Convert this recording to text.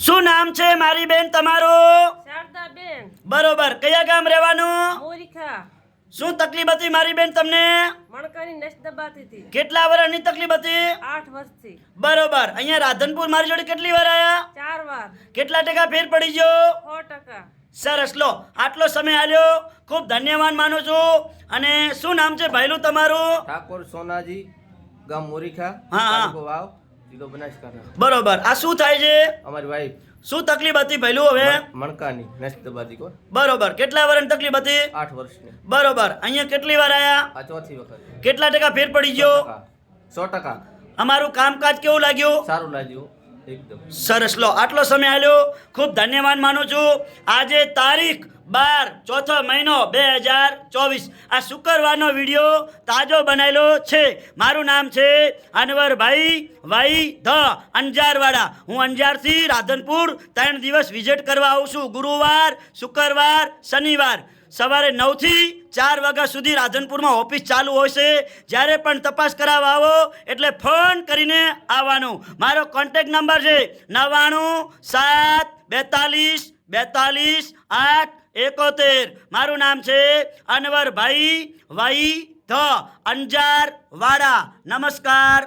શું નામ છે મારી બેન તમારું? શારદાબેન. બરોબર. કયા ગામ રહેવાનું? મોરીખા. શું તકલીફ હતી મારી બેન તમને? મણકાની નસ દબાતી હતી. કેટલા વર્ષની તકલીફ હતી? 8 વર્ષથી. બરોબર. અહીંયા રાધનપુર મારી જોડે કેટલી વાર આયા? 4 વાર. કેટલા ટકા ફેર પડી ગયો? 100%. સરસ. લો, આટલો સમય આલ્યો, ખૂબ ધન્યવાદ માનું છું. અને શું નામ છે ભાઈલું તમારું? ઠાકોર સોનાજી, ગામ મોરીખા, હા. તાલુકો વાવ, જિલ્લો બનાસકાંઠા. બરોબર. આ શું થાય છે? અમારી વાઈફ શું તકલીફ હતી ભાઈલું હવે? મણકાની નસ દબાતી કોણ બરોબર. કેટલા વર્ષની તકલીફ હતી? 8 વર્ષની. બરોબર. અહીંયા કેટલી વાર આયા? આ ચોથી વખત. કેટલા ટકા ફેર પડી ગયો? 100%. અમારું કામકાજ કેવું લાગ્યું? સારું લાગ્યું એકદમ. સરસ. લો, આટલો સમય આલ્યો, ખૂબ ધન્યવાદ માનું છું. આજે તારીખ 12 ચોથો મહિનો 2024, આ શુક્રવારનો વિડીયો તાજો બનાવેલો છે. મારું નામ છે અનવરભાઈ વાઈ ધ અંજારવાડા. હું અંજારથી રાધનપુર 3 દિવસ વિઝિટ કરવા આવું છું. ગુરુવાર, શુક્રવાર, શનિવાર સવારે 9 થી 4 વાગ્યા સુધી રાધનપુરમાં ઓફિસ ચાલુ હોય છે. જ્યારે પણ તપાસ કરાવવા આવો એટલે ફોન કરીને આવવાનું. મારો કોન્ટેક્ટ નંબર છે 99 7 42 42 8 71. મારું નામ છે અનવરભાઈ વાઈ ધ અંજારવાડા. નમસ્કાર.